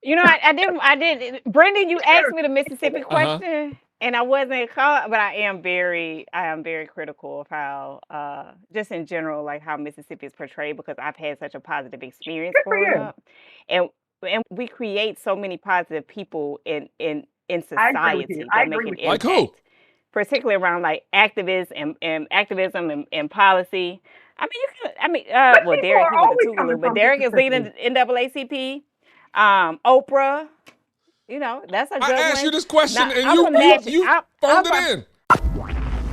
I did. Bryndan, you asked me the Mississippi Uh-huh. question, and I wasn't caught, but I am very critical of how, just in general, like how Mississippi is portrayed because I've had such a positive experience Good for growing you. up, and we create so many positive people in I agree with you. society I that make agree an with you. Like who? impact, particularly around like activism and activism and policy. I mean, But well, people Derek, are he went to always coming Tougaloo, but from Derek is leading Mississippi. NAACP. Oprah, that's a I good asked you one. this question Now, and I'm from Nashville. you phoned it in.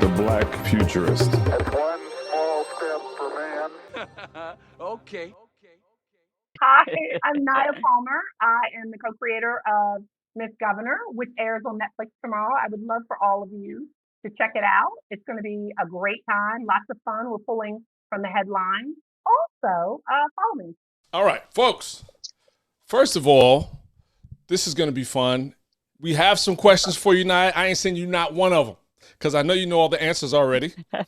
The Black Futurist. That's one small step for man. Okay. Hi, I'm Naya Palmer. I am the co-creator of Miss Governor, which airs on Netflix tomorrow. I would love for all of you to check it out. It's going to be a great time, lots of fun. We're pulling from the headlines. Also, follow me. All right, folks. First of all, this is going to be fun. We have some questions for you, Naya. I ain't sending you not one of them because I know you know all the answers already. I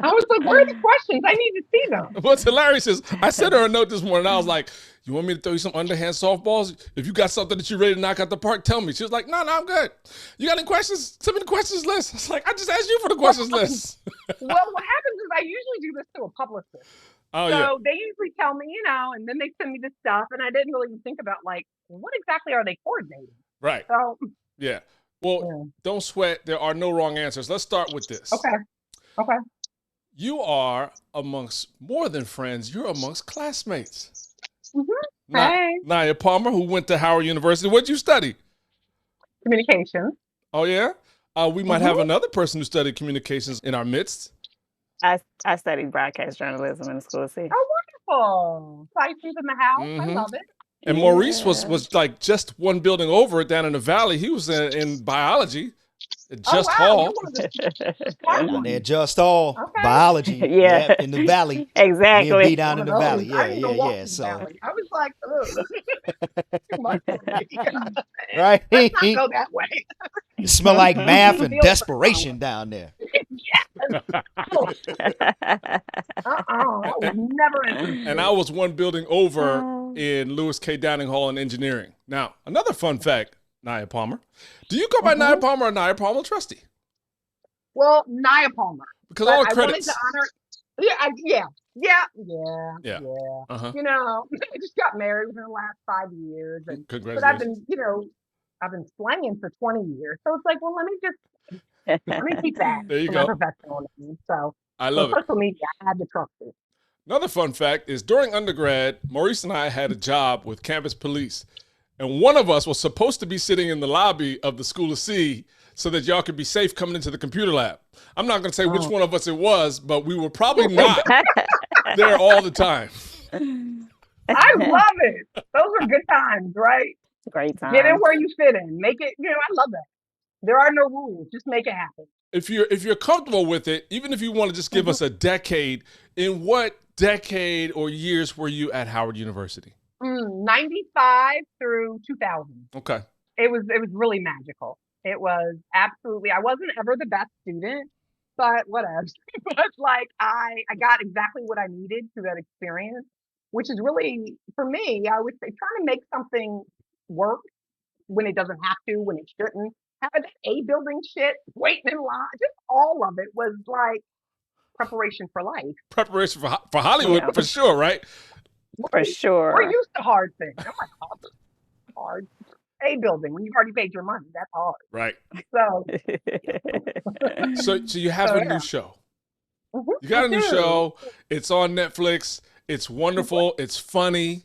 was like, where are the questions? I need to see them. What's hilarious is I sent her a note this morning. I was like, you want me to throw you some underhand softballs? If you got something that you're ready to knock out the park, tell me. She was like, no, I'm good. You got any questions? Send me the questions list. I was like, I just asked you for the questions list. Well, what happens is I usually do this to a publicist. Oh, So yeah. they usually tell me, and then they send me this stuff, and I didn't really even think about, like, what exactly are they coordinating? Right. So, Yeah. Well, yeah. Don't sweat. There are no wrong answers. Let's start with this. Okay. You are amongst more than friends. You're amongst classmates. Mm-hmm. Hey. Naya Palmer, who went to Howard University. What'd you study? Communications. Oh, yeah? We might have another person who studied communications in our midst. I studied broadcast journalism in the School of C. Oh, wonderful. Slices in the house. I love it. And Maurice was like just one building over down in the valley. He was in biology at Just Hall. They're Just Hall. Okay. Biology. Yeah. In the valley. Exactly. Me and B down in One the of valley. those. I didn't even walk Yeah. in the So, valley. I was like, ugh. Too much for me. right? Let's not go that way. You smell like math and desperation down there. I would never enter. And I was one building over in Lewis K. Downing Hall in engineering. Now, another fun fact, Naya Palmer. Do you go by Naya Palmer or Naya Palmer Trusty? Well, Naya Palmer. Because But all the I wanted credits. to honor. Yeah. Uh-huh. I just got married within the last 5 years, but I've Congratulations. been slanging for 20 years. So it's like, well, let me keep that There you for go. my professional name. So I love it. social media, I had to trust it. Another fun fact is during undergrad, Maurice and I had a job with campus police. And one of us was supposed to be sitting in the lobby of the School of C so that y'all could be safe coming into the computer lab. I'm not going to say which one of us it was, but we were probably not there all the time. I love it. Those are good times, right? Great time. Get in where you fit in. Make it, I love that. There are no rules. Just make it happen. If you're comfortable with it, even if you want to just give us a decade, in what decade or years were you at Howard University? 95 through 2000. Okay. It was really magical. It was absolutely, I wasn't ever the best student, but whatever. But like I got exactly what I needed through that experience, which is really, for me, I would say trying to make something work when it doesn't have to, when it shouldn't. Having A building shit, waiting in line, just all of it was like preparation for life. Preparation for Hollywood, for sure, right? For sure. We're used to hard things. I'm like, hard. A building, when you've already paid your money, that's hard. Right. So, So you have a new show. You got a new show. It's on Netflix. It's wonderful. It's funny.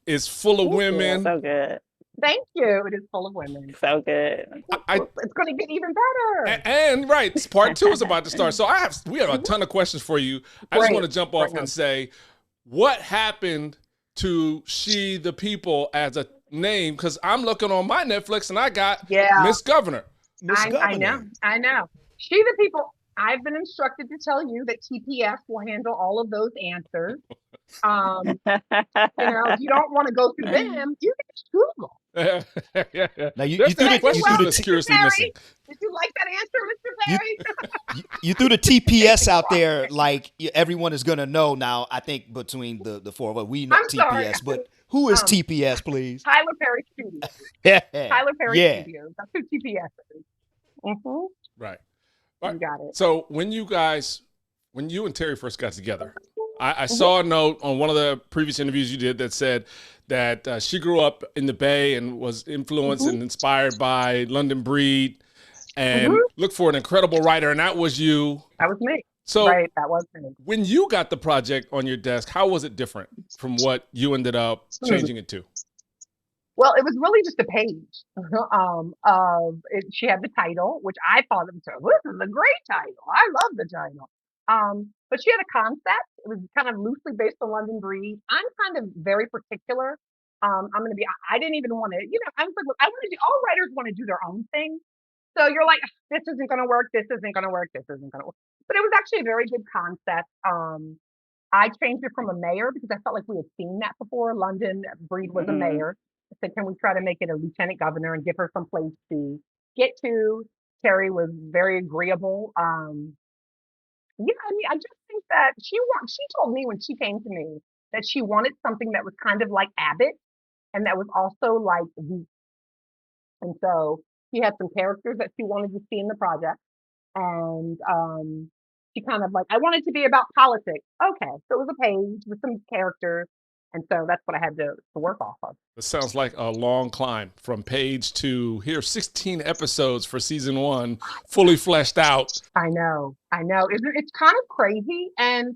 It's full of women. So good. Thank you. It is full of women. So good. It's going to get even better. And right, part 2 is about to start. So we have a ton of questions for you. I just want to jump off and say, what happened to She the People as a name? Because I'm looking on my Netflix and I got Miss Governor. I know. She the People. I've been instructed to tell you that TPS will handle all of those answers. If you don't want to go through them, you can just Google. Yeah. Now you There's threw that question the that's curiously missing. Did you like that answer, Mr. Perry? You threw the TPS out there, like everyone is gonna know now. I think between the four of us, we know I'm sorry. TPS, but who is Um, TPS, please? Tyler Perry Studios. Yeah, Tyler Perry yeah. Studios. That's who TPS is. Mm-hmm. Right. You got it. So when you and Terry first got together, I saw a note on one of the previous interviews you did that said that she grew up in the Bay and was influenced and inspired by London Breed and looked for an incredible writer, and that was you. That was me. So Right, that was me. when you got the project on your desk, how was it different from what you ended up changing it to? Well, it was really just a page of it. She had the title, which I thought it was, this is a great title. I love the title. But she had a concept. It was kind of loosely based on London Breed. I'm kind of very particular. I'm going to be, I didn't even want to, I was like, look, I want to do, all writers want to do their own thing. So you're like, this isn't going to work. This isn't going to work. This isn't going to work. But it was actually a very good concept. I changed it from a mayor because I felt like we had seen that before. London Breed was a mayor. I said, can we try to make it a lieutenant governor and give her some place to get to? Terry was very agreeable. I just think that she told me when she came to me that she wanted something that was kind of like Abbott and that was also like the, and so she had some characters that she wanted to see in the project. And she kind of like, I wanted to be about politics. Okay, so it was a page with some characters. And so that's what I had to work off of. This sounds like a long climb from page to here, 16 episodes for season 1, fully fleshed out. I know. It's kind of crazy. And,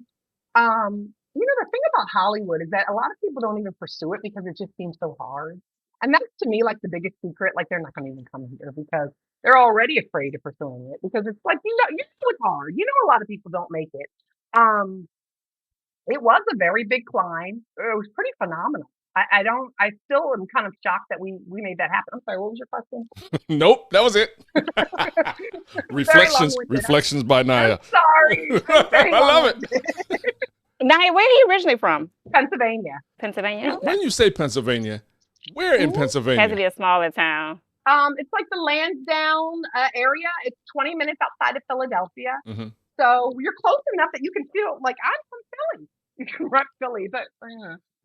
the thing about Hollywood is that a lot of people don't even pursue it because it just seems so hard. And that's to me like the biggest secret. Like they're not going to even come here because they're already afraid of pursuing it because it's like, it's hard. A lot of people don't make it. It was a very big climb. It was pretty phenomenal. I still am kind of shocked that we made that happen. I'm sorry, what was your question? Nope, that was it. Reflections by Naya. I'm sorry. I love it. Naya, where are you originally from? Pennsylvania. Pennsylvania? When you say Pennsylvania, where in Pennsylvania? Has to be a smaller town. It's like the Lansdowne area. It's 20 minutes outside of Philadelphia. Mm-hmm. So you're close enough that you can feel like I'm from Philly. You can rep Philly, but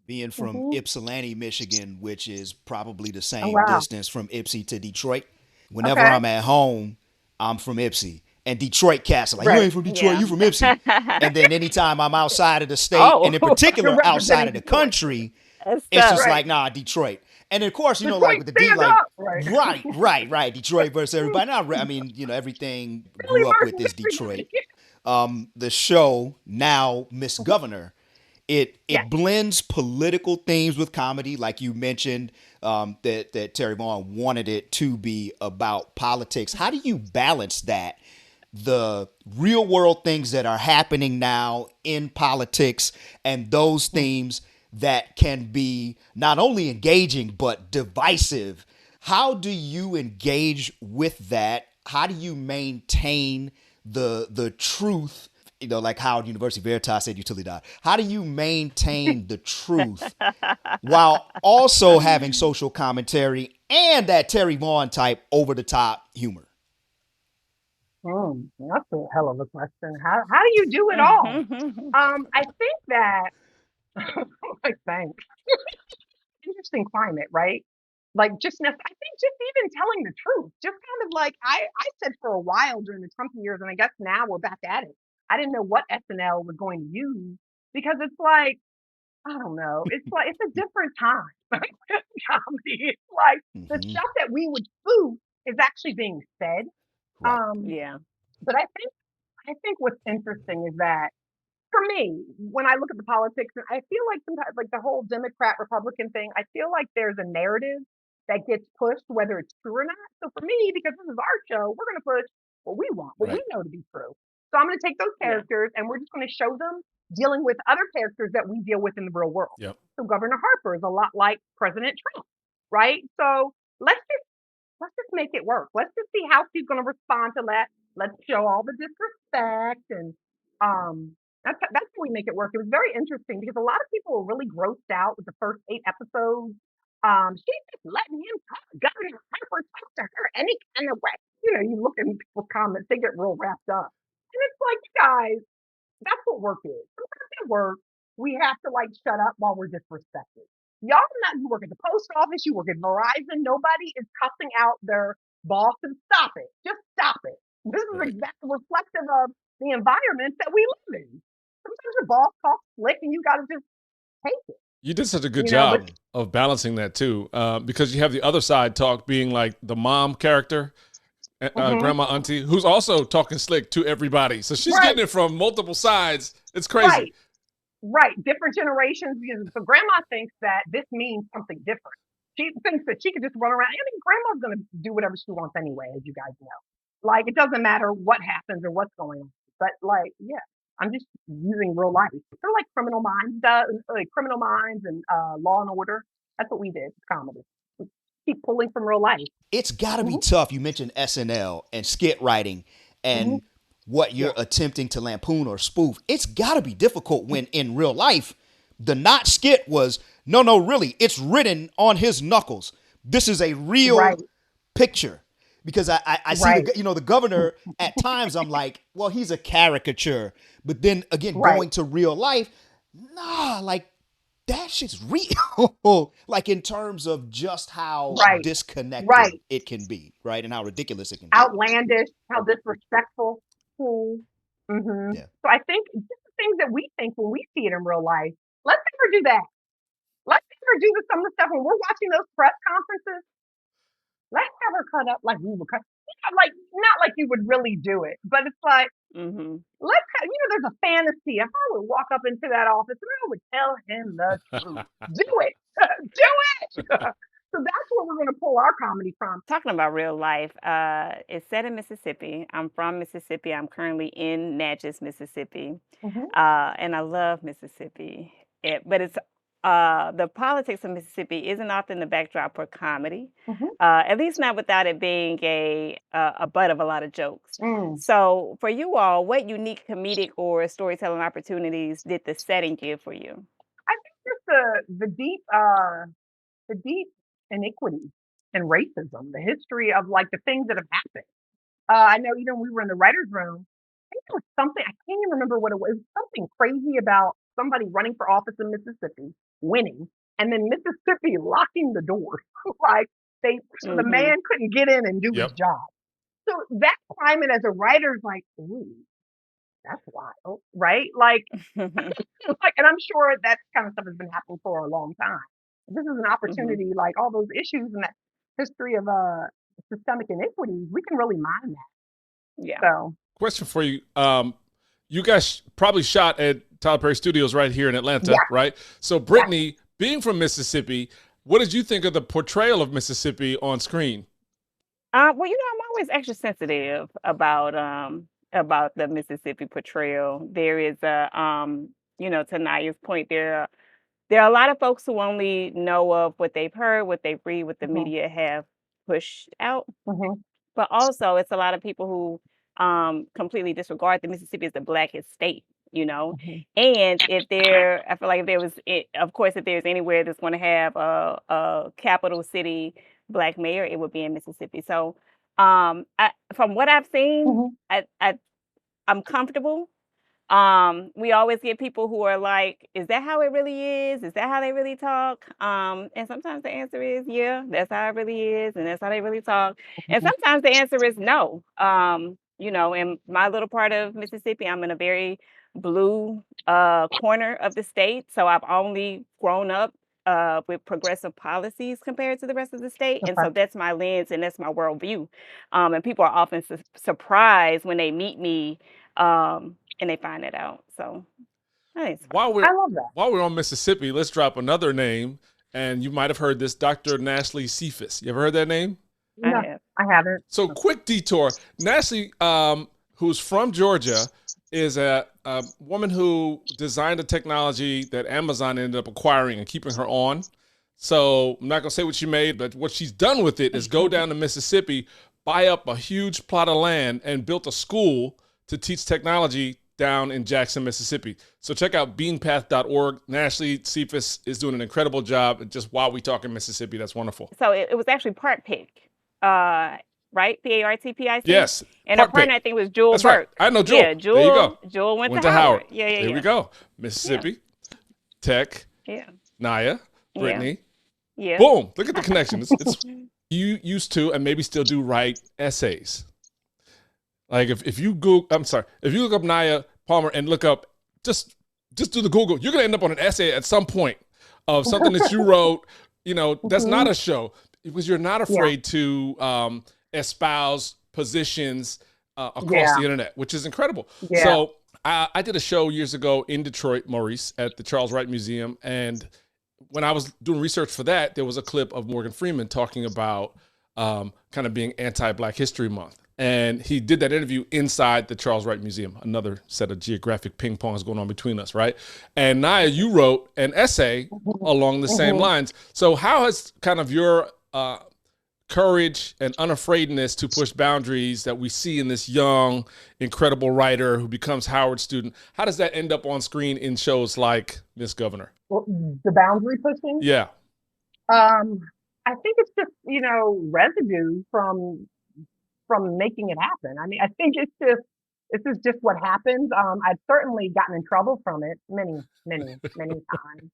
being from Ypsilanti, Michigan, which is probably the same wow. distance from Ypsi to Detroit. Whenever I'm at home, I'm from Ypsi. And Detroit cats are like, you ain't from Detroit, you from Ypsi. And then anytime I'm outside of the state, and in particular outside of the country, it's just like, nah, Detroit. And of course, Detroit, like with the D, like, right. Detroit versus everybody. Now, I mean, everything grew up with is Detroit. The show, now Miss Governor, it blends political themes with comedy, like you mentioned, that Terry Vaughn wanted it to be about politics. How do you balance that? The real world things that are happening now in politics and those themes that can be not only engaging but divisive. How do you engage with that? How do you maintain the truth? Like how University Veritas said utilidad. How do you maintain the truth while also having social commentary and that Terry Vaughn type over the top humor? That's a hell of a question. How do you do it all? I think that thanks. Interesting climate, right? Like I think just even telling the truth, just kind of like I said for a while during the Trump years, and I guess now we're back at it. I didn't know what SNL was going to use because it's like, I don't know. It's like, it's a different time. Comedy. It's like the stuff that we would spoof is actually being said. Yeah. But I think what's interesting is that for me, when I look at the politics, I feel like sometimes like the whole Democrat Republican thing, I feel like there's a narrative that gets pushed, whether it's true or not. So for me, because this is our show, we're going to push what we want, what we know to be true. So I'm going to take those characters and we're just going to show them dealing with other characters that we deal with in the real world. Yep. So Governor Harper is a lot like President Trump, right? So let's just make it work. Let's just see how she's going to respond to that. Let's show all the disrespect and that's how we make it work. It was very interesting because a lot of people were really grossed out with the first 8 episodes. She's just letting him talk. Governor Harper talk to her any kind of way. You look at people's comments, they get real wrapped up. And it's like, you guys, that's what work is. Sometimes at work, we have to like shut up while we're disrespected. Y'all not, you work at the post office, you work at Verizon, nobody is cussing out their boss, and stop it. Just stop it. This is Right. exactly reflective of the environment that we live in. Sometimes your boss talks slick and you gotta just take it. You did such a good You know, but job of balancing that too, because you have the other side talk being like the mom character, grandma auntie, who's also talking slick to everybody. So she's getting it from multiple sides. It's crazy. Right. Different generations. So grandma thinks that this means something different. She thinks that she could just run around. I mean, grandma's going to do whatever she wants anyway, as you guys know. Like, it doesn't matter what happens or what's going on. But like, yeah, I'm just using real life. Sort of like Criminal Minds does, like Criminal Minds and Law and Order. That's what we did. It's comedy. We keep pulling from real life. It's got to be tough. You mentioned SNL and skit writing and what you're attempting to lampoon or spoof. It's got to be difficult when in real life, the not skit was, no, really, it's written on his knuckles. This is a real picture. Because I see, the governor, at times I'm like, well, he's a caricature. But then again, going to real life, nah, like, that shit's real. Like, in terms of just how disconnected it can be, right? And how ridiculous it can be. Outlandish, how disrespectful. Yeah. So I think just the things that we think when we see it in real life, let's never do that. Let's never do some of the stuff when we're watching those press conferences. Let's have her cut up like we would cut. Like, not like you would really do it, but it's like, there's a fantasy. If I would walk up into that office and I would tell him the truth, do it. Do it. So that's where we're going to pull our comedy from. Talking about real life, it's set in Mississippi. I'm from Mississippi. I'm currently in Natchez, Mississippi. And I love Mississippi. But it's the politics of Mississippi isn't often the backdrop for comedy, at least not without it being a butt of a lot of jokes. So for you all, what unique comedic or storytelling opportunities did the setting give for you? I think just the deep inequity and racism, the history of like the things that have happened. I know even we were in the writer's room. I think there was something, I can't even remember what it was, something crazy about somebody running for office in Mississippi, winning, and then Mississippi locking the doors. Like so the man couldn't get in and do his job. So that climate as a writer is like, ooh, that's wild, right? Like, and I'm sure that kind of stuff has been happening for a long time. This is an opportunity, like all those issues and that history of systemic inequities, we can really mine that. Yeah. So, question for you. You guys probably shot at Tyler Perry Studios right here in Atlanta, right? So Brittany, being from Mississippi, what did you think of the portrayal of Mississippi on screen? Well, I'm always extra sensitive about the Mississippi portrayal. There is to Naya's point, there are a lot of folks who only know of what they've heard, what they've read, what the media have pushed out. But also, it's a lot of people who completely disregard that Mississippi is the blackest state, And I feel like if there's anywhere that's going to have a capital city black mayor, it would be in Mississippi. So from what I've seen, I'm comfortable. We always get people who are like, is that how it really is? Is that how they really talk? And sometimes the answer is, yeah, that's how it really is. And that's how they really talk. And sometimes the answer is no. In my little part of Mississippi, I'm in a very blue corner of the state. So I've only grown up with progressive policies compared to the rest of the state. And so that's my lens and that's my worldview. And people are often surprised when they meet me and they find it out. So I love that. While we're on Mississippi, let's drop another name. And you might have heard this, Dr. Nashley Cephas. You ever heard that name? No, I haven't. So quick detour. Nashley, who's from Georgia, is a woman who designed a technology that Amazon ended up acquiring and keeping her on. So I'm not going to say what she made, but what she's done with it is go down to Mississippi, buy up a huge plot of land, and built a school to teach technology down in Jackson, Mississippi. So check out beanpath.org. Nashley Cephas is doing an incredible job. And just while we talk in Mississippi, that's wonderful. So it was actually part pick. right? Partpic. Yes. And her Park Pick. partner, I think, was Jewel That's right. Burke. I know Jewel. Yeah, There you go. Jewel went Went to to Howard. Howard. Yeah. There we go. Mississippi, Tech, Yeah. Naya, Yeah. Brittany. Yeah. Boom. Look at the connection. It's you used to and maybe still do write essays. Like if you if you look up Naya Palmer and look up just do the Google, you're gonna end up on an essay at some point of something that you wrote. You know, that's not a show because you're not afraid to espouse positions across the internet, which is incredible. Yeah. So I did a show years ago in Detroit, Maurice, at the Charles Wright Museum, and when I was doing research for that, there was a clip of Morgan Freeman talking about kind of being anti-Black History Month. And he did that interview inside the Charles Wright Museum. Another set of geographic ping pongs going on between us, right? And Naya, you wrote an essay along the same lines. So how has kind of your courage and unafraidness to push boundaries that we see in this young, incredible writer who becomes Howard student, how does that end up on screen in shows like Miss Governor? Well, the boundary pushing? Yeah. I think it's just, residue from making it happen. I mean, I think this is just what happens. I've certainly gotten in trouble from it many, many, many times.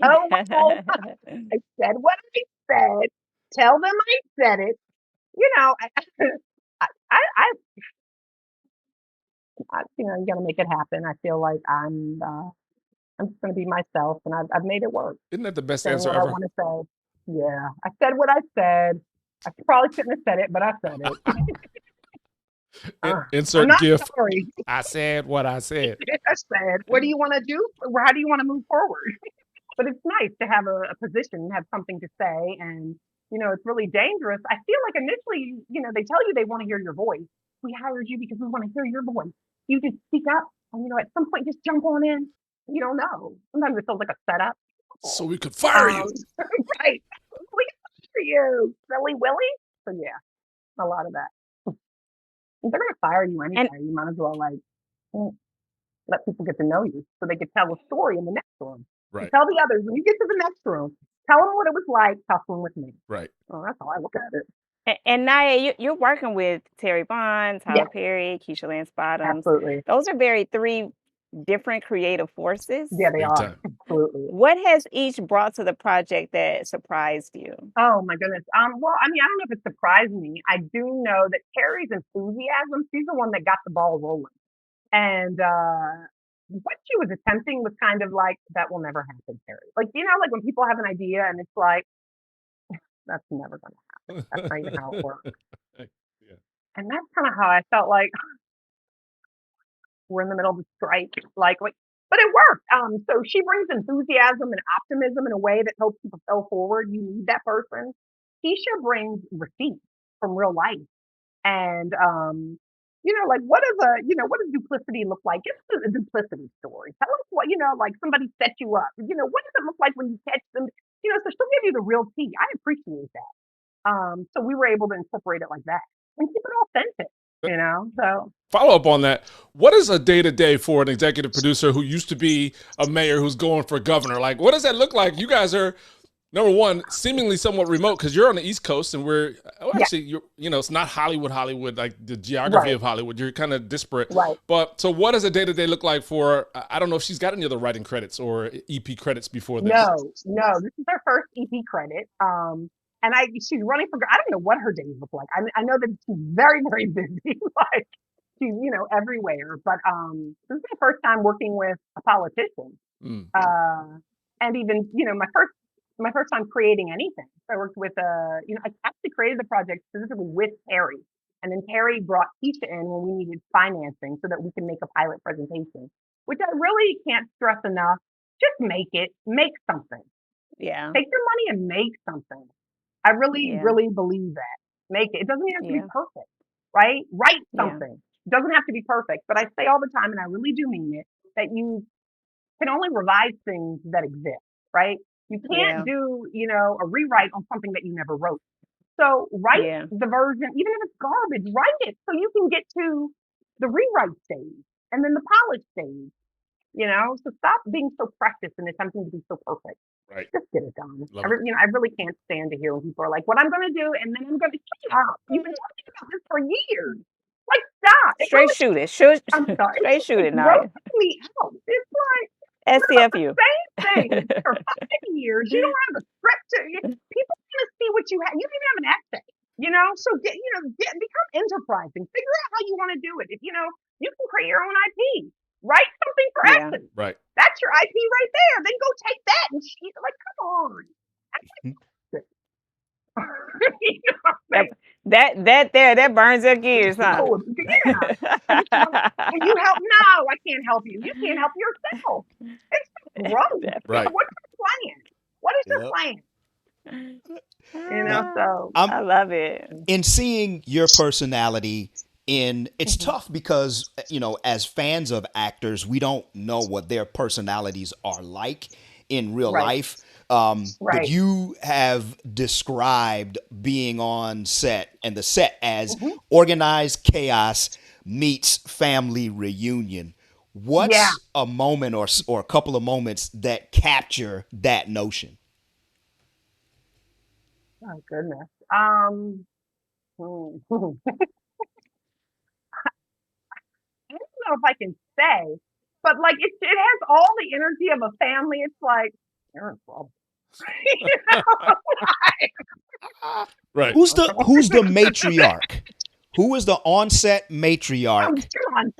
Oh, I said what I said. Tell them I said it. You gotta make it happen. I feel like I'm just gonna be myself, and I've made it work. Isn't that the best Saying answer what I ever? want to say. Yeah, I said what I said. I probably shouldn't have said it, but I said it. Insert I'm not GIF. sorry. I said what I said. I said, what do you want to do? How do you want to move forward? But it's nice to have a position, have something to say, and it's really dangerous. I feel like initially, they tell you they want to hear your voice. We hired you because we want to hear your voice. You just speak up, and at some point, just jump on in. You don't know. Sometimes it feels like a setup. So we could fire you. Right. We can fire you, silly Willy. So yeah, a lot of that. If they're gonna fire you anyway, you might as well let people get to know you so they could tell a story in the next room. Right. You tell the others when you get to the next room, tell them what it was like tussling with me. Right. Oh, that's how I look at it. And Naya, you're working with Terry Bonds, Tyler Perry, Keisha Lance Bottoms. Absolutely. Those are three different creative forces. Yeah, they Big are. time. Absolutely. What has each brought to the project that surprised you? Oh my goodness. Well, I mean, I don't know if it surprised me. I do know that Terry's enthusiasm, she's the one that got the ball rolling. And what she was attempting was kind of like, that will never happen, Terry. Like, like when people have an idea and it's like, that's never going to happen. That's not even how it works. Yeah. And that's kind of how I felt like we're in the middle of the strike. But it worked. So she brings enthusiasm and optimism in a way that helps you propel forward. You need that person. Keisha brings receipts from real life. And what does duplicity look like? It's a duplicity story. Tell us what, like somebody set you up. What does it look like when you catch them? So she'll give you the real tea. I appreciate that. So we were able to incorporate it like that and keep it authentic, so. Follow up on that. What is a day-to-day for an executive producer who used to be a mayor who's going for governor? Like, what does that look like? You guys are, number one, seemingly somewhat remote because you're on the East Coast and we're actually, it's not Hollywood, like the geography of Hollywood. You're kind of disparate. Right. But so what does a day-to-day look like for, I don't know if she's got any other writing credits or EP credits before this. No. This is her first EP credit. And she's running for, I don't know what her days look like. I know that she's very, very busy. Like she's, everywhere. But this is the first time working with a politician. And even, my first time creating anything. So I worked with I actually created the project specifically with Terry. And then Terry brought Keisha in when we needed financing so that we can make a pilot presentation, which I really can't stress enough. Just make it. Make something. Yeah. Take your money and make something. I really, really believe that. Make it. It doesn't have to be perfect, right? Write something. It doesn't have to be perfect. But I say all the time, and I really do mean it, that you can only revise things that exist, right? You can't do, a rewrite on something that you never wrote. So write the version, even if it's garbage, write it so you can get to the rewrite stage and then the polish stage. So stop being so precious and attempting to be so perfect. Right. Just get it done. Love it. I really can't stand to hear when people are like, what I'm going to do, and then I'm going to shut up. You've been talking about this for years. Like, stop. It Straight really, shoot it. Shoot, I'm sorry. straight shoot it, It's Naya. roasting me out. It's like, the STFU. same thing for 5 years. You don't have a script people want to see what you have. You don't even have an essay, So become enterprising. Figure out how you want to do it. If you can create your own IP. Write something for Yeah. essence. Right. That's your IP right there. Then go take that and like, come on. That burns your gears, huh? Oh, yeah. And you help? No, I can't help you. You can't help yourself. It's gross. Right. What's your plan? What is your plan? So I love it. In seeing your personality it's tough because, as fans of actors, we don't know what their personalities are like in real life. But you have described being on set and the set as organized chaos meets family reunion. What's a moment or a couple of moments that capture that notion? Oh, goodness. I don't know if I can say, but like it has all the energy of a family. It's like, you're in trouble. Right. Who's the matriarch? Who is the on-set matriarch? Come on,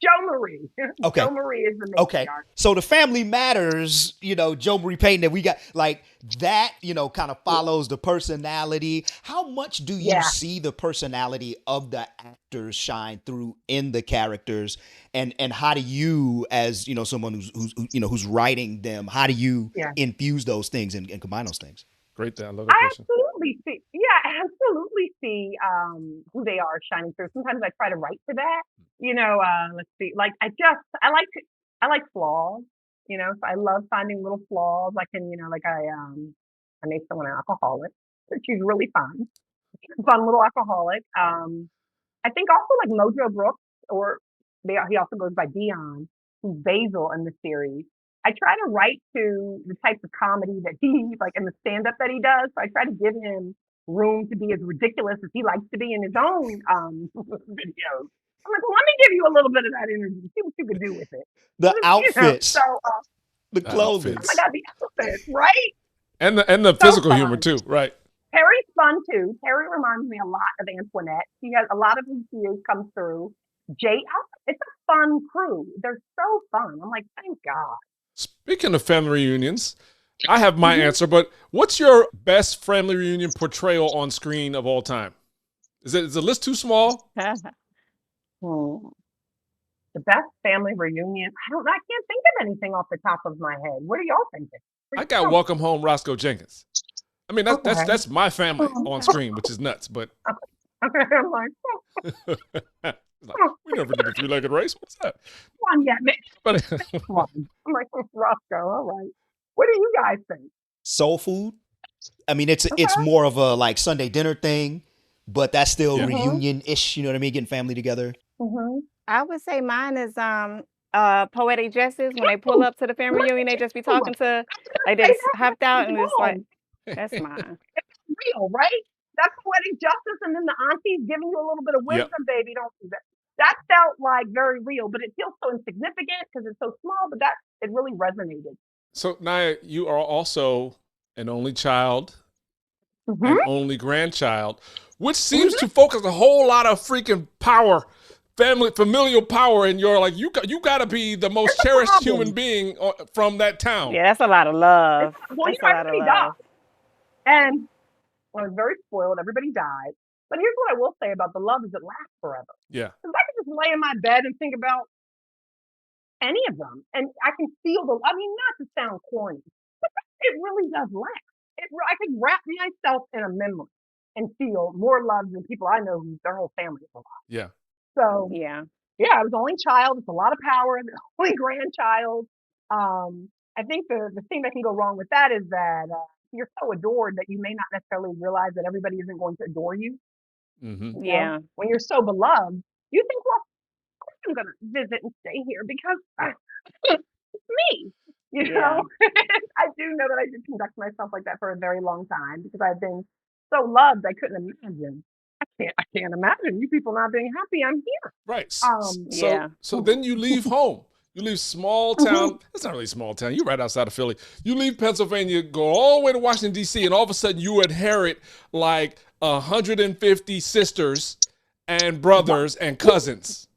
Joe Marie. Okay. Joe Marie is the matriarch. Okay. So the Family Matters, Joe Marie Payton that we got like that, kind of follows the personality. How much do you see the personality of the actors shine through in the characters? And how do you, as someone who's writing them, how do you infuse those things and combine those things? Great. I love that question. I absolutely see who they are shining through. Sometimes I try to write for that. Let's see. Like I like flaws. So I love finding little flaws. I can, I made someone an alcoholic. She's really fun little alcoholic. I think also like Mojo Brooks, he also goes by Dion, who's Basil in the series. I try to write to the types of comedy that he like in the stand-up that he does. So I try to give him room to be as ridiculous as he likes to be in his own videos. I'm like, well, let me give you a little bit of that energy. See what you can do with it. The outfits, the clothing. Oh my God, the outfits, right? And the physical humor too, right? Terry's fun too. Terry reminds me a lot of Antoinette. He has a lot of his views come through. Jay, it's a fun crew. They're so fun. I'm like, thank God. Speaking of family reunions, I have my answer, but what's your best family reunion portrayal on screen of all time? Is the list too small? The best family reunion? I can't think of anything off the top of my head. What are y'all thinking? I got Welcome Home, Roscoe Jenkins. I mean, that's my family on screen, which is nuts, but okay, I'm like, we never did a three-legged race. What's that? One yet, man. But I'm like, Roscoe, all right. What do you guys think? Soul food? I mean, it's more of a like Sunday dinner thing, but that's still reunion-ish, you know what I mean? Getting family together. I would say mine is Poetic Justice. When they pull up to the family reunion, they just be talking to, like they just hopped out and it's like, that's mine. It's real, right? That's Poetic Justice, and then the auntie's giving you a little bit of wisdom, baby. Don't do that. That felt like very real, but it feels so insignificant because it's so small, but it really resonated. So, Naya, you are also an only child, an only grandchild, which seems to focus a whole lot of freaking power, familial power in your, like, you got to be the most cherished human being from that town. Yeah, that's a lot of love. Well, everybody died. And I was very spoiled. Everybody died. But here's what I will say about the love is it lasts forever. Yeah. Because I can just lay in my bed and think about any of them. And I can feel not to sound corny, but it really does last. I could wrap myself in a memory and feel more love than people I know who their whole family is alive. Yeah. So, yeah, I was the only child. It's a lot of power. The only grandchild. I think the thing that can go wrong with that is that you're so adored that you may not necessarily realize that everybody isn't going to adore you. Yeah. When you're so beloved, you think, well, I'm gonna visit and stay here because it's me. You Yeah. know, I do know that I did conduct myself like that for a very long time because I've been so loved. I couldn't imagine. I can't imagine you people not being happy. I'm here. Right. Yeah. So then you leave home. You leave small town. It's not really small town. You're right outside of Philly. You leave Pennsylvania, go all the way to Washington, D.C., and all of a sudden you inherit like 150 sisters and brothers and cousins.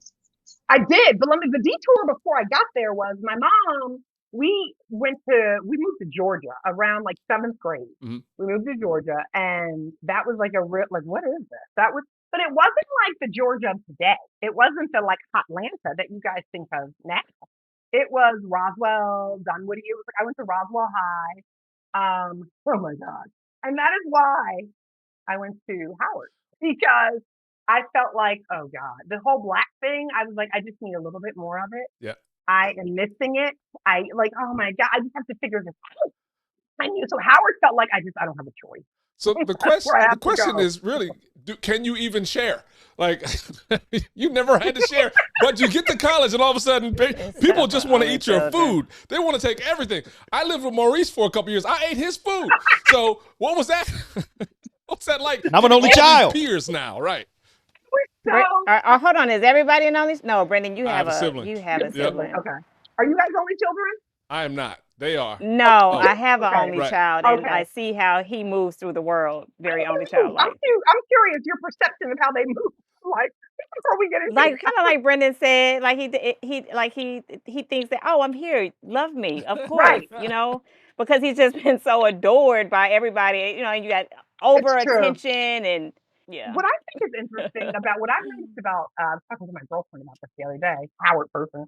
I did, but the detour before I got there was my mom. We moved to Georgia around like 7th grade. Mhm. We moved to Georgia, and that was like a real, like, what is this? But it wasn't like the Georgia of today. It wasn't the like Atlanta that you guys think of now. It was Roswell, Dunwoody. It was like I went to Roswell High. Oh my God. And that is why I went to Howard, because I felt like, oh God, the whole black thing, I was like, I just need a little bit more of it. Yeah. I am missing it. I like, oh my God, I just have to figure this out. I knew, so Howard felt like I don't have a choice. So the That's where I have to question go. is really, can you even share? Like, you never had to share, but you get to college and all of a sudden people just want to eat your food. They want to take everything. I lived with Maurice for a couple years. I ate his food. So what was that? What's that like? And I'm an only All these child. peers now, right? So, Hold on, is everybody an only? No, Bryndan, you I have have a sibling. You have a Yep. sibling. okay. Are you guys only children? I am not. They are. No, Oh, I have an okay. only Right. child, and Okay. I see how he moves through the world. Very only child like. I'm curious your perception of how they move. Like, before we get into Like kind of like Bryndan said, like he thinks that, oh, I'm here, love me, of course, Right. you know, because he's just been so adored by everybody, you know, and you got over It's true. attention and yeah. What I think is interesting about what I've noticed about, I was talking to my girlfriend about this the other day, Howard person.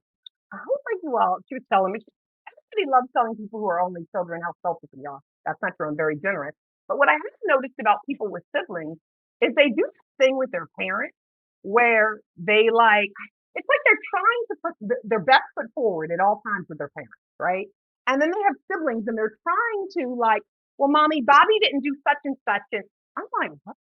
I was like, well, she was telling me, everybody loves telling people who are only children how selfish they are. That's not true. I'm very generous. But what I have noticed about people with siblings is they do this thing with their parents where they like, it's like they're trying to put their best foot forward at all times with their parents, right? And then they have siblings and they're trying to like, well, mommy, Bobby didn't do such and such. And I'm like, what?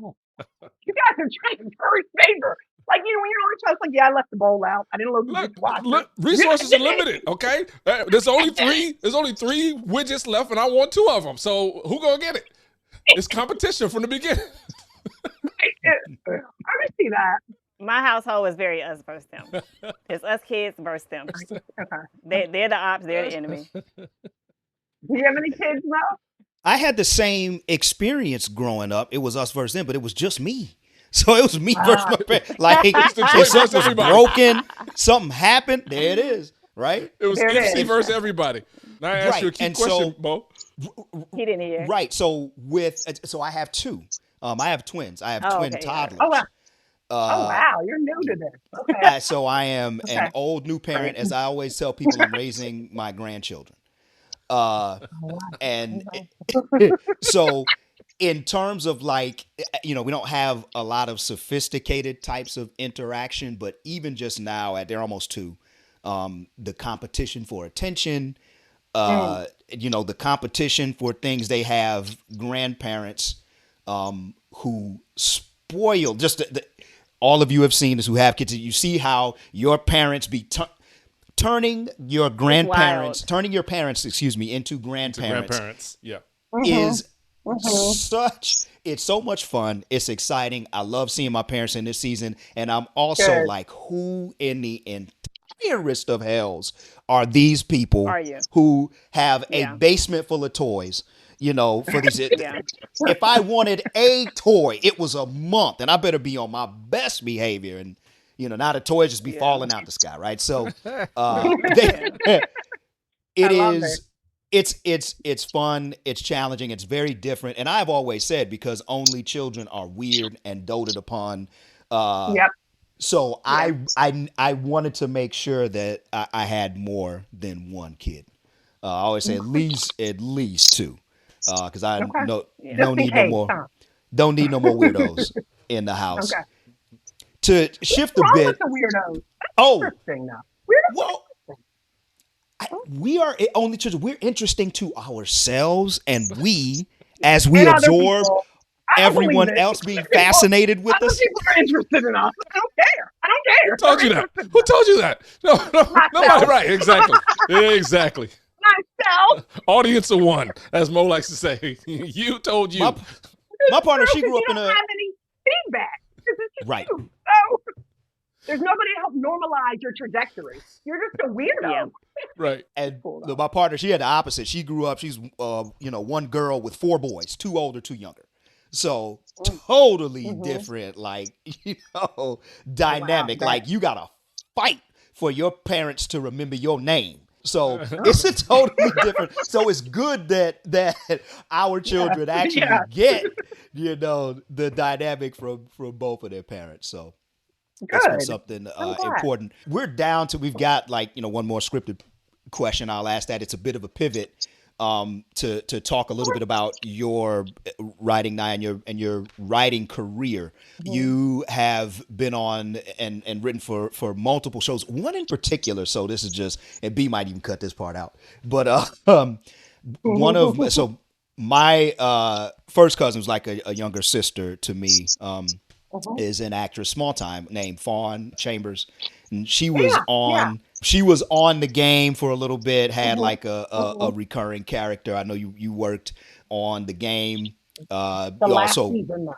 You guys are trying to curry favor. Like, you know, when you're only child, it's like, yeah, I left the bowl out. I didn't load the dishwasher. Look, resources are limited, okay? There's only three widgets left, and I want 2 of them. So who gonna get it? It's competition from the beginning. I can see that. My household is very us versus them. It's us kids versus them. Okay. They're the ops, they're the enemy. Do you have any kids, Mo? I had the same experience growing up. It was us versus them, but it was just me. So it was me versus my parents. Like, if something was broken, something happened, there it is, right? It was There it MC is. versus everybody. Now I ask Right. you a key And question, so- Bo. He didn't hear. Right. So I have 2. I have twins. I have twin okay, toddlers. Oh, wow. Wow, you're new to this. Okay. So I am an Okay. old new parent. As I always tell people, I'm raising my grandchildren. And so in terms of like, you know, we don't have a lot of sophisticated types of interaction, but even just now, they're almost 2, the competition for attention, you know, the competition for things. They have grandparents who spoil, just all of you have seen this who have kids. You see how your parents be turning your parents, into grandparents. Yeah. Is it's so much fun. It's exciting. I love seeing my parents in this season. And I'm also Good. like, who in the entirest of hells are these people Are you? who have a Yeah. basement full of toys? You know, for these. Yeah. If I wanted a toy, it was a month, and I better be on my best behavior. And you know, now the toys just be falling out the sky, right? So, it's fun, it's challenging, it's very different, and I've always said, because only children are weird and doted upon. Yep. So I wanted to make sure that I had more than one kid. I always say at least 2, because I Okay. don't Just need in no case, more. huh? Don't need no more weirdos in the house. Okay. To shift a What's wrong bit. with the weirdos? Oh, Interesting, though. Weirdos. well, we are only children. We're interesting to ourselves, and as we And other absorb people. I don't believe everyone it. else being fascinated with Other us. people are interested in us. I don't care. I don't care. Who told you that? Who told you that? No, nobody. Right? Exactly. Myself. Audience of one, as Mo likes to say. You told you. My partner, she grew You up in don't a have any feedback. This is just right. you. So there's nobody to help normalize your trajectory. You're just a weirdo. Yeah. Right. And Cool, my partner, she had the opposite. She grew up. She's one girl with 4 boys, 2 older, 2 younger. So totally different, like dynamic. Wow, like you gotta fight for your parents to remember your name. So it's a totally different. So it's good that our children actually get the dynamic from both of their parents. So that's been something important. We've got one more scripted question. I'll ask that. It's a bit of a pivot to talk a little bit about your writing now and your writing career. You have been on and written for multiple shows. One in particular, so this is just, and B might even cut this part out, but my first cousin was like a younger sister to me. Is an actress, small time, named Fawn Chambers, and she was on the game for a little bit. Had like a recurring character. I know you worked on the game. The last season,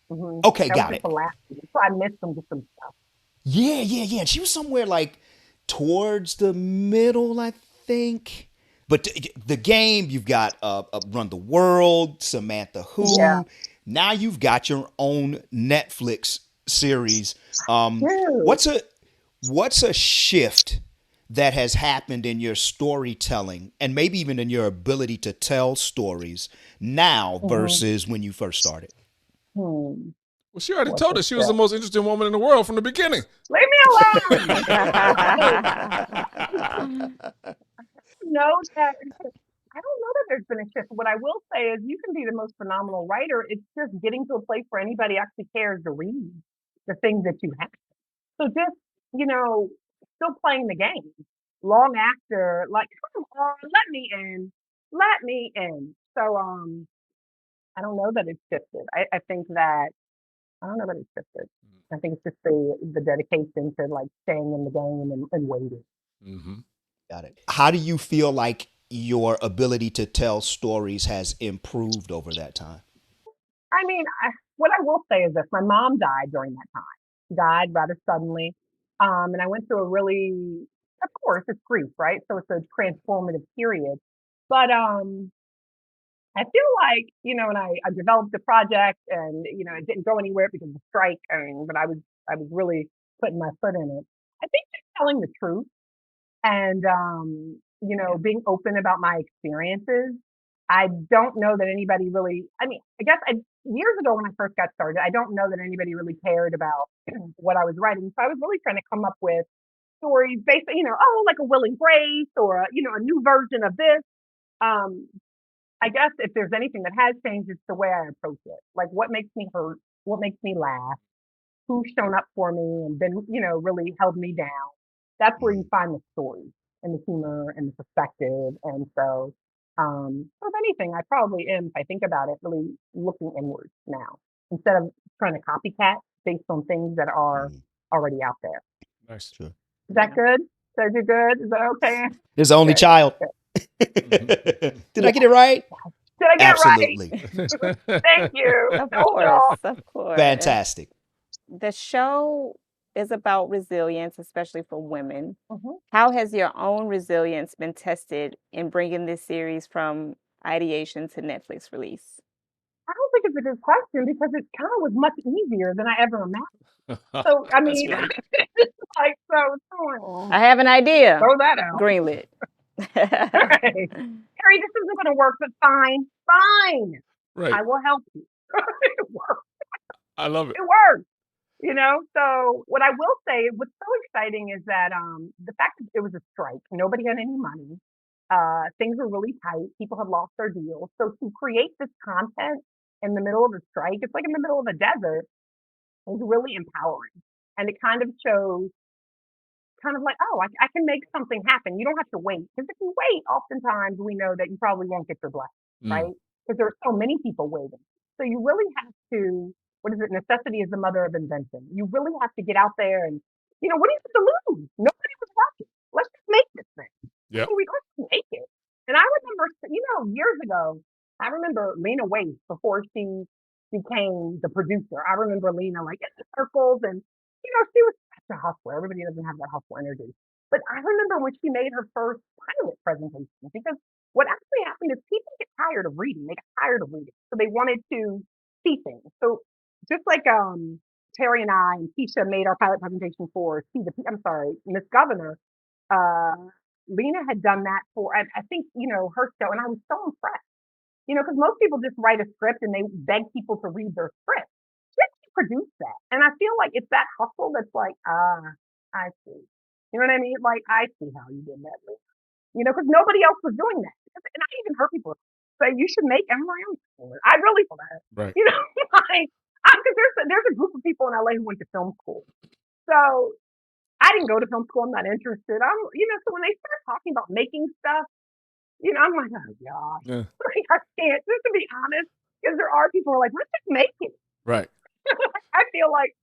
though. Okay, got it. The last season, so I missed some stuff. Yeah. And she was somewhere like towards the middle, I think. But the game, you've got Run the World, Samantha Who. Yeah. Now you've got your own Netflix series. What's a shift that has happened in your storytelling and maybe even in your ability to tell stories now versus when you first started? Well, she already told us she was the most interesting woman in the world from the beginning. Leave me alone. I don't know that there's been a shift. What I will say is you can be the most phenomenal writer. It's just getting to a place where anybody actually cares to read the things that you have. So just, still playing the game long after, like, come on, let me in. So, I don't know that it's shifted. I think that, I don't know that it's shifted. I think it's just the dedication to like staying in the game and waiting. Mm-hmm. Got it. How do you feel like your ability to tell stories has improved over that time? I mean, what I will say is this: my mom died during that time. She died rather suddenly, and I went through a really, of course, it's grief, right? So it's a transformative period. But I feel like, and I developed a project, and it didn't go anywhere because of the strike. But I was really putting my foot in it. I think just telling the truth and being open about my experiences. I don't know that anybody really, I mean, I guess years ago when I first got started, I don't know that anybody really cared about what I was writing. So I was really trying to come up with stories based, like a Will and Grace or, a new version of this. I guess if there's anything that has changed, it's the way I approach it. Like what makes me hurt, what makes me laugh, who's shown up for me and been, really held me down. That's where you find the story and the humor and the perspective. And so, if anything, I probably am, if I think about it, really looking inwards now instead of trying to copycat based on things that are already out there. Nice. Sure. Is that good? Is that good? Is that okay? His only child. Did I get it right? Did I get Absolutely. it right? Thank you. Of course. Fantastic. The show is about resilience, especially for women. How has your own resilience been tested in bringing this series from ideation to Netflix release? I don't think it's a good question because it kind of was much easier than I ever imagined. So, I mean, it's like, I have an idea. Throw that out. Greenlit. Harry, this isn't going to work, but fine. Right. I will help you. It works. I love it. It works. So what I will say, what's so exciting is that the fact that it was a strike, nobody had any money, things were really tight, people had lost their deals. So to create this content in the middle of a strike, it's like in the middle of a desert, is really empowering. And it kind of shows kind of like, oh, I can make something happen. You don't have to wait. Because if you wait, oftentimes we know that you probably won't get your blessing, right? Because there are so many people waiting. So you really have to what is it? Necessity is the mother of invention. You really have to get out there and, what do you have to lose? Nobody was watching. Let's just make this thing. Yep. Let's make it. And I remember, years ago, I remember Lena Waithe before she became the producer. I remember Lena like in the circles and, she was such a hustler. Everybody doesn't have that hustle energy. But I remember when she made her first pilot presentation, because what actually happened is people get tired of reading. They got tired of reading. So they wanted to see things. So just like Terry and I and Keisha made our pilot presentation for Miss Governor, Lena had done that for, I think, her show. And I was so impressed, because most people just write a script and they beg people to read their script. She actually produced that. And I feel like it's that hustle that's like, I see. You know what I mean? Like, I see how you did that, Lena. Because nobody else was doing that. And I even heard people say, you should make, I'm like, I really feel that. Right. Because there's a group of people in LA who went to film school. So I didn't go to film school. I'm not interested. So when they start talking about making stuff, I'm like, oh gosh, Yeah. like, I can't. Just to be honest, because there are people who are like, let's just make it. Right. I feel like.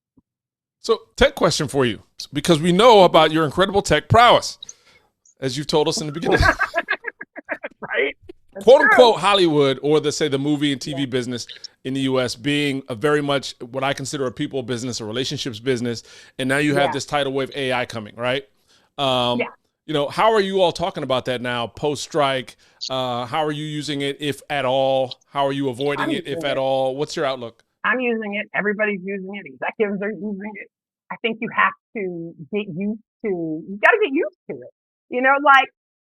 So, tech question for you, because we know about your incredible tech prowess, as you've told us in the beginning. Right. That's Quote true. unquote Hollywood, or the movie and TV business in the U.S. being a very much what I consider a people business, a relationships business, and now you have this tidal wave AI coming, right? How are you all talking about that now post strike? How are you using it, if at all? How are you avoiding it, if at all? What's your outlook? I'm using it. Everybody's using it. Executives are using it. I think you have to get used to. You got to get used to it. Like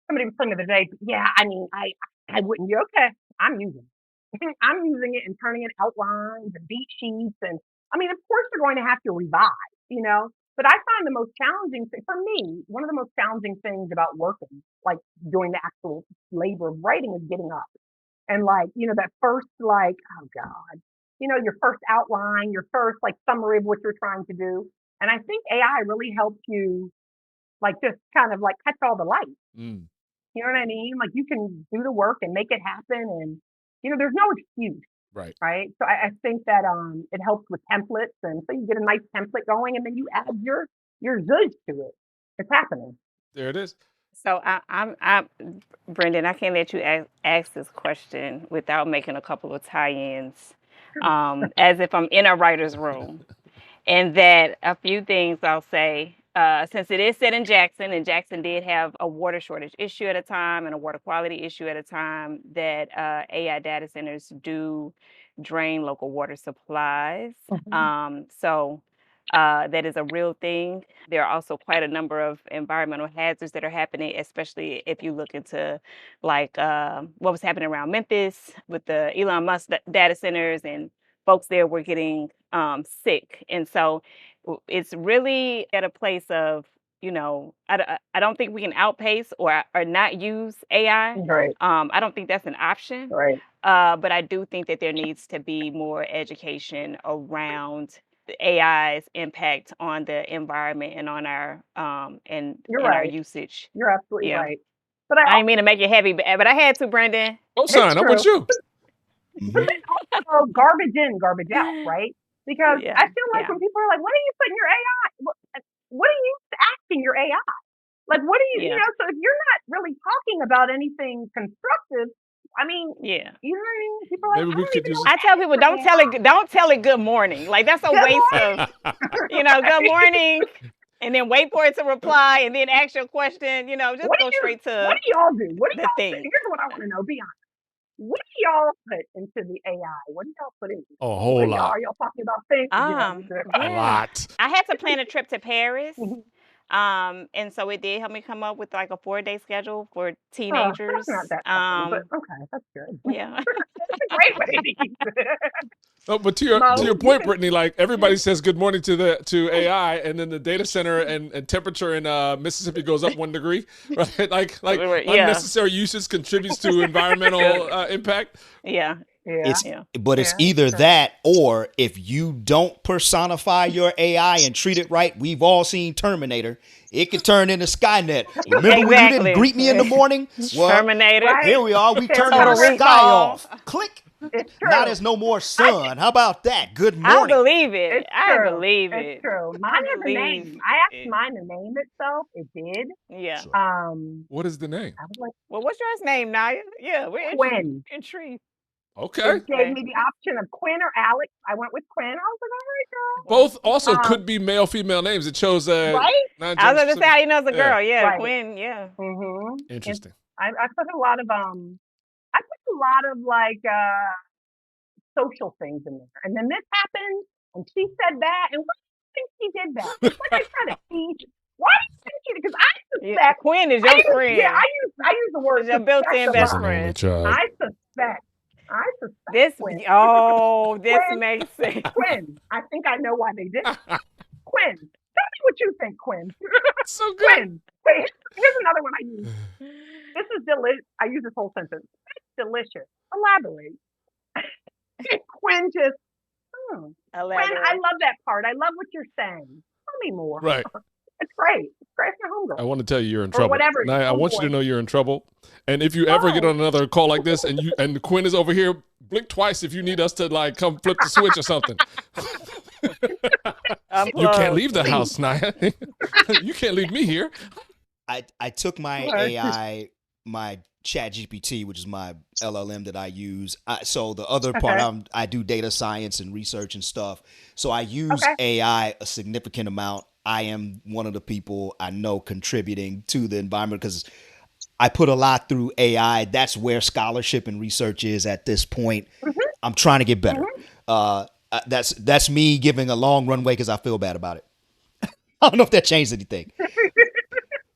somebody was saying the other day. Yeah, I wouldn't. You okay? I'm using it. I'm using it and turning it outlines and beat sheets, and of course you're going to have to revise. But I find the most challenging thing for me. One of the most challenging things about working, like doing the actual labor of writing, is getting up and that first oh God. Your first outline, your first summary of what you're trying to do. And I think AI really helps you just kind of catch all the light. Mm. You know what I mean? Like you can do the work and make it happen, and there's no excuse. Right. Right. So I think that it helps with templates, and so you get a nice template going and then you add your zhuzh to it. It's happening. There it is. So I'm Bryndan, I can't let you ask this question without making a couple of tie-ins, as if I'm in a writer's room. And that a few things I'll say, since it is set in Jackson, and Jackson did have a water shortage issue at a time and a water quality issue at a time, that AI data centers do drain local water supplies. So that is a real thing. There are also quite a number of environmental hazards that are happening, especially if you look into what was happening around Memphis with the Elon Musk data centers, and folks there were getting sick. And so it's really at a place of, I don't think we can outpace or not use AI. Right. I don't think that's an option. Right. But I do think that there needs to be more education around the AI's impact on the environment and on our our usage. You're absolutely right. But I didn't mean to make it heavy, but I had to, Bryndan. Oh, son, I'm with you. Also, garbage in, garbage out, right? Because I feel like when people are like, "What are you putting your AI? What are you asking your AI? Like, what are you, So if you're not really talking about anything constructive, you know what I mean? People are like, Maybe we could use. I tell people, don't tell it good morning. Like that's a waste of, good morning, and then wait for it to reply, and then ask your question. Just go straight to. What do y'all do? What do y'all thing. Here's what I want to know. Be honest. What do y'all put into the AI? What do y'all put into? A whole lot. Are y'all talking about things? A lot. I had to plan a trip to Paris. And so it did help me come up with like a 4-day schedule for teenagers. That's not that but okay, that's good. Yeah. That's a great way to use it. No, but to your point, Brittany, like everybody says good morning to AI, and then the data center and temperature in Mississippi goes up 1 degree, right? Like unnecessary usage contributes to environmental impact. Yeah. It's either that, or if you don't personify your AI and treat it right, we've all seen Terminator. It could turn into Skynet. Remember when you didn't greet me in the morning? Well, Terminator. here we are. We turned Total the sky Recall. off. Click. It's true. Not as no more sun. How about that? Good I morning. believe it. It's I true. believe It's it. true. Mine has a believe name. I asked it. mine to name itself. It did. Yeah. Sure. What is the name? I was like, Well, what's yours name, Naya? Yeah, we're Quinn. intrigued. Okay. It gave me the option of Quinn or Alex. I went with Quinn. I was like, all right, girl. Both also could be male, female names. It chose Right? I was going to say, how you know it's a Yeah. girl. Yeah, Right. Quinn, yeah. Mm-hmm. Interesting. I put a lot of like social things in there. And then this happened, and she said that, and why do you think she did that? It's like I try to teach. Why do you think she did? Because I Yeah, suspect. Quinn is your friend. Yeah, I use the word Is your built-in suspect a best lot. friend. child. I suspect This, Quinn. this Quinn. makes sense. Quinn. I think I know why they did it. Quinn. Tell me what you think, Quinn. So good. Quinn. Wait, here's another one I use. This is delicious. I use this whole sentence. It's delicious. Elaborate. Quinn just, Quinn, I love that part. I love what you're saying. Tell me more. Right. It's great. It's great for homegirl. I want to tell you you're in Or trouble. whatever. Now, I want you to know you're in trouble. And if you ever get on another call like this and Quinn is over here, blink twice if you need us to like come flip the switch or something. You can't leave the house, Naya. You can't leave me here. I took my AI, my Chat GPT, which is my LLM that I use. So the other part, I do data science and research and stuff. So I use AI a significant amount. I am one of the people I know contributing to the environment because I put a lot through AI. That's where scholarship and research is at this point. I'm trying to get better. That's me giving a long runway because I feel bad about it. I don't know if that changed anything.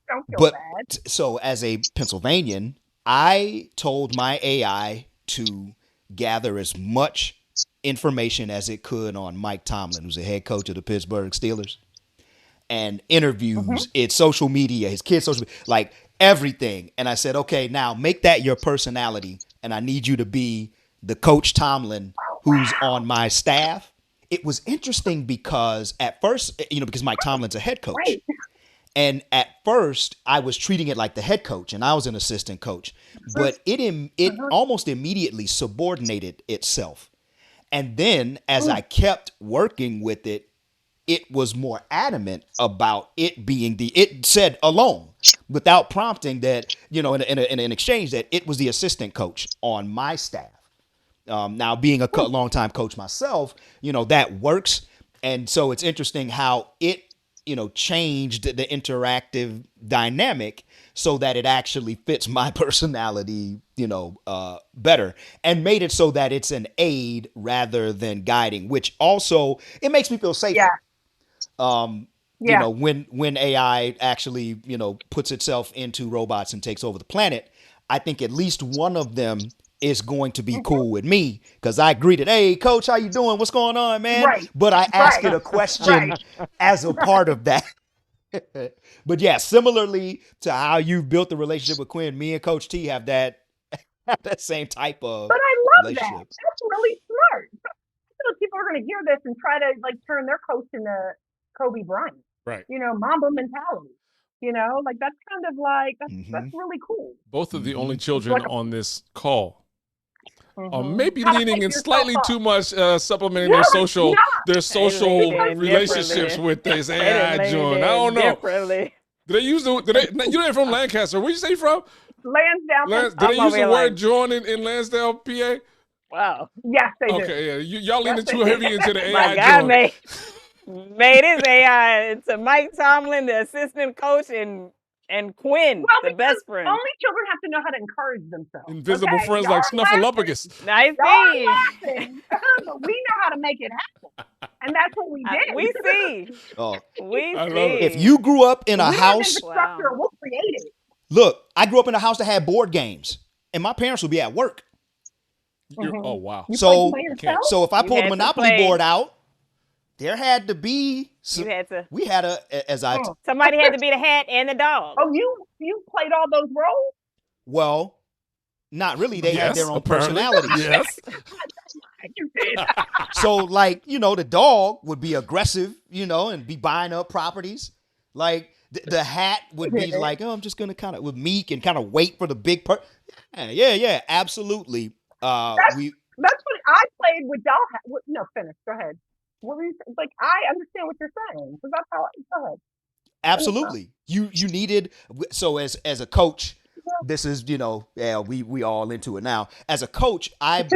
Don't feel bad. So as a Pennsylvanian, I told my AI to gather as much information as it could on Mike Tomlin, who's the head coach of the Pittsburgh Steelers, and interviews, its social media, his kids' social media, like everything. And I said, okay, now make that your personality, and I need you to be the Coach Tomlin who's on my staff. It was interesting because at first, because Mike Tomlin's a head coach. Right. And at first, I was treating it like the head coach, and I was an assistant coach. But it almost immediately subordinated itself. And then, as I kept working with it, it was more adamant about it being it said alone, without prompting that, in an exchange, that it was the assistant coach on my staff. Now, being a longtime coach myself, that works. And so it's interesting how it changed the interactive dynamic so that it actually fits my personality, better, and made it so that it's an aid rather than guiding, which also, it makes me feel safer. When AI actually, puts itself into robots and takes over the planet, I think at least one of them is going to be cool with me because I greeted, hey, coach, how you doing? What's going on, man? Right. But I asked it a question as a part of that. But yeah, similarly to how you've built the relationship with Quinn, me and Coach T have that same type of But I love relationship. that. That's really smart. I feel people are going to hear this and try to turn their coach into Kobe Bryant. Right. Mamba mentality. That's kind of that's really cool. Both of the only children on this call are maybe How to leaning pick in yourself slightly up. too much, supplementing their social relationships differently. with this AI joint. I don't know. Differently. Did they use you're from Lancaster. Where you say you from? Lansdowne. Did they use the word join in Lansdale, PA? Wow. Yes, they do. Okay, yeah. Y'all leaning too heavy into the My AI God, joint. made his AI into Mike Tomlin, the assistant coach, and Quinn, the best friend. Only children have to know how to encourage themselves. Invisible okay? friends Y'all like are Snuffleupagus. Nice Y'all see. are laughing, but we know how to make it happen. And that's what we did. We see. Oh, We I love see. it. if you grew up in a We house, infrastructure, we'll create it. look, I grew up in a house that had board games, and my parents would be at work. Oh, wow. You So, play by yourself? so if I You pulled had the to Monopoly play. board out, there had to be You had to. we had Somebody had to be the hat and the dog. Oh, you played all those roles? well, not really. They had their own apparently. personalities. Yes. You did. So, the dog would be aggressive, and be buying up properties. Like the hat would be like, oh, I'm just gonna with meek and kind of wait for the big yeah, absolutely. That's what I played with dollhouse. No, finish. Go ahead. What were you like? I understand what you're saying because that's how. Go ahead. Absolutely. You needed, so as a coach, this is, yeah, we all into it now. As a coach, I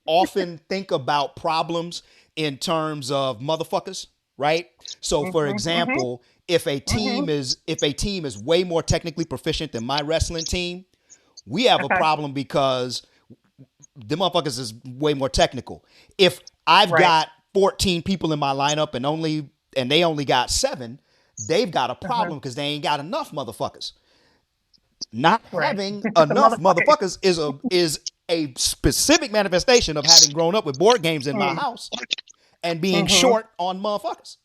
often think about problems in terms of motherfuckers, right? So for example, if a team is way more technically proficient than my wrestling team, we have a Okay. problem because the motherfuckers is way more technical. If I've Right. got 14 people in my lineup and they only got 7, they've got a problem because they ain't got enough motherfuckers. Not Right. having The enough motherfuckers. motherfuckers is a specific manifestation of having grown up with board games in my house and being short on motherfuckers.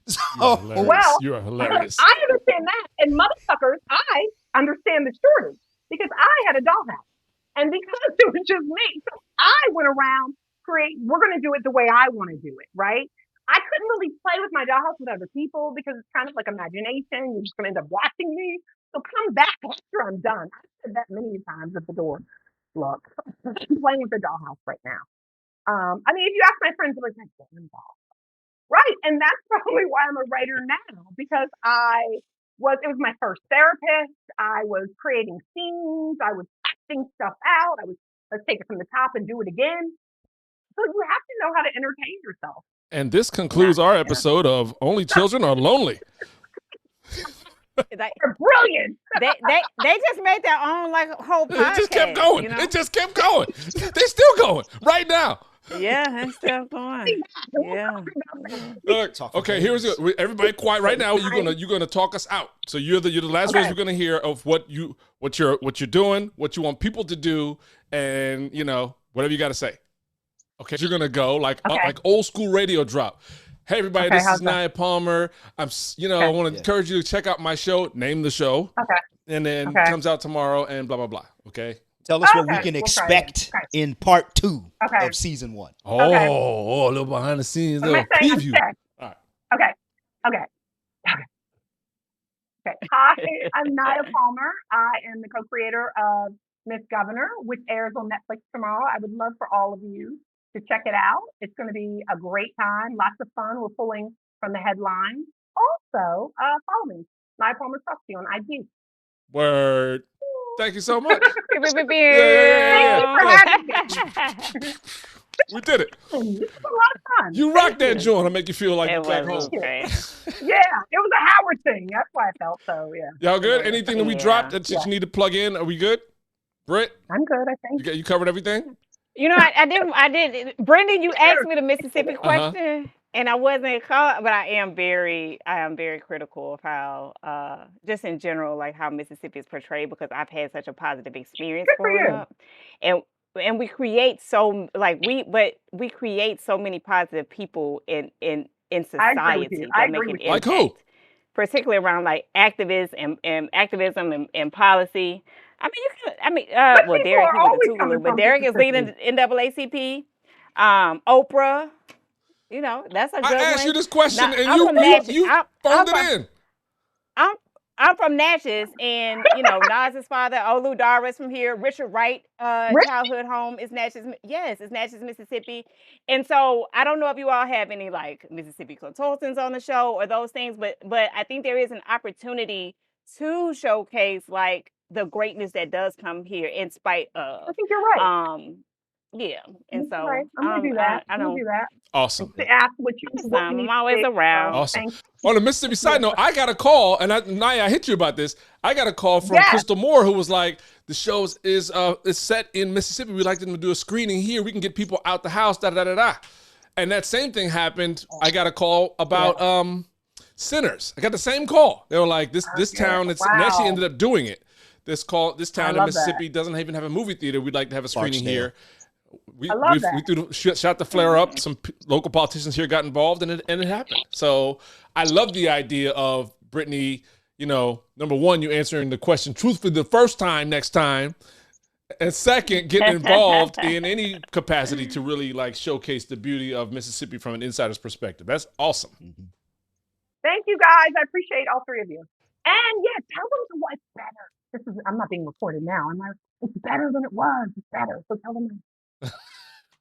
So Well, You are hilarious. I understand that. And motherfuckers, I understand the shortage because I had a dollhouse. And because it was just me, so I went around we're going to do it the way I want to do it, right? I couldn't really play with my dollhouse with other people because it's kind of like imagination. You're just going to end up watching me. So come back after I'm done. I've said that many times at the door. Look, I'm playing with the dollhouse right now. I mean, if you ask my friends, they're like, "Damn doll." Right. And that's probably why I'm a writer now, because it was my first therapist. I was creating scenes. I was acting stuff out. Let's take it from the top and do it again. So you have to know how to entertain yourself. And this concludes our episode of Only Children Are Lonely. They're brilliant. They just made their own like whole podcast. It just kept going. You know? It just kept going. They're still going right now. Yeah, it's still going. Yeah. Look, okay, here's it. Everybody quiet right now. You're gonna talk us out. So you're the last words we're gonna hear of what you're doing, what you want people to do, and whatever you got to say. Okay, you're gonna go like old school radio drop. Hey everybody, this is Nia Palmer. I want to encourage you to check out my show. Name the show. Okay. And then it comes out tomorrow and blah blah blah. Okay. Tell us what we can expect in part 2 of season 1. Oh, a little behind the scenes, little preview. All right. Okay. Hi, I'm Nia Palmer. I am the co-creator of Miss Governor, which airs on Netflix tomorrow. I would love for all of you to check it out. It's going to be a great time, lots of fun. We're pulling from the headlines. Also, follow me, Nia Palmer Trusty on IG. Word. Thank you so much. Thank you for having me. We did it. It was a lot of fun. You rocked that joint. I'll make you feel like you're back home. Great. Yeah, it was a Howard thing. That's why I felt so. Yeah. Y'all good? Anything that we dropped that you need to plug in? Are we good? Britt? I'm good, I think. You covered everything? I did. Bryndan, you asked me the Mississippi question, and I wasn't caught, but I am very critical of how, just in general, like how Mississippi is portrayed, because I've had such a positive experience growing up, and we create we create so many positive people in society that make an impact. Like who? Particularly around like activism and policy. Derek, he went to Tougaloo, but Derek is leading NAACP. Oprah, that's a good one. I asked you this question and you phoned it in. I'm from Natchez, and Nas's father, Olu Dara, is from here. Richard Wright childhood home is Natchez. Yes, it's Natchez, Mississippi. And so I don't know if you all have any like Mississippi consultants on the show or those things, but I think there is an opportunity to showcase like the greatness that does come here in spite of. I think you're right. Yeah, and so I'm gonna do that. I'm gonna do that. Awesome. To ask what you I'm always around. Awesome. On the Mississippi side note, I got a call, and Nia, I hit you about this. I got a call from Crystal Moore, who was like, "The show is set in Mississippi. We'd like them to do a screening here. We can get people out the house." Da da da da. And that same thing happened. I got a call about Sinners. I got the same call. They were like, "This town." And actually ended up doing it. This town in Mississippi doesn't even have a movie theater. We'd like to have a screening here. We shot the flare up. Some local politicians here got involved, and it happened. So I love the idea of Brittany. Number one, you answering the question truthfully the first time, next time, and second, getting involved in any capacity to really like showcase the beauty of Mississippi from an insider's perspective. That's awesome. Thank you, guys. I appreciate all three of you. And tell them what's better. I'm not being recorded now. It's better than it was. It's better. So tell them.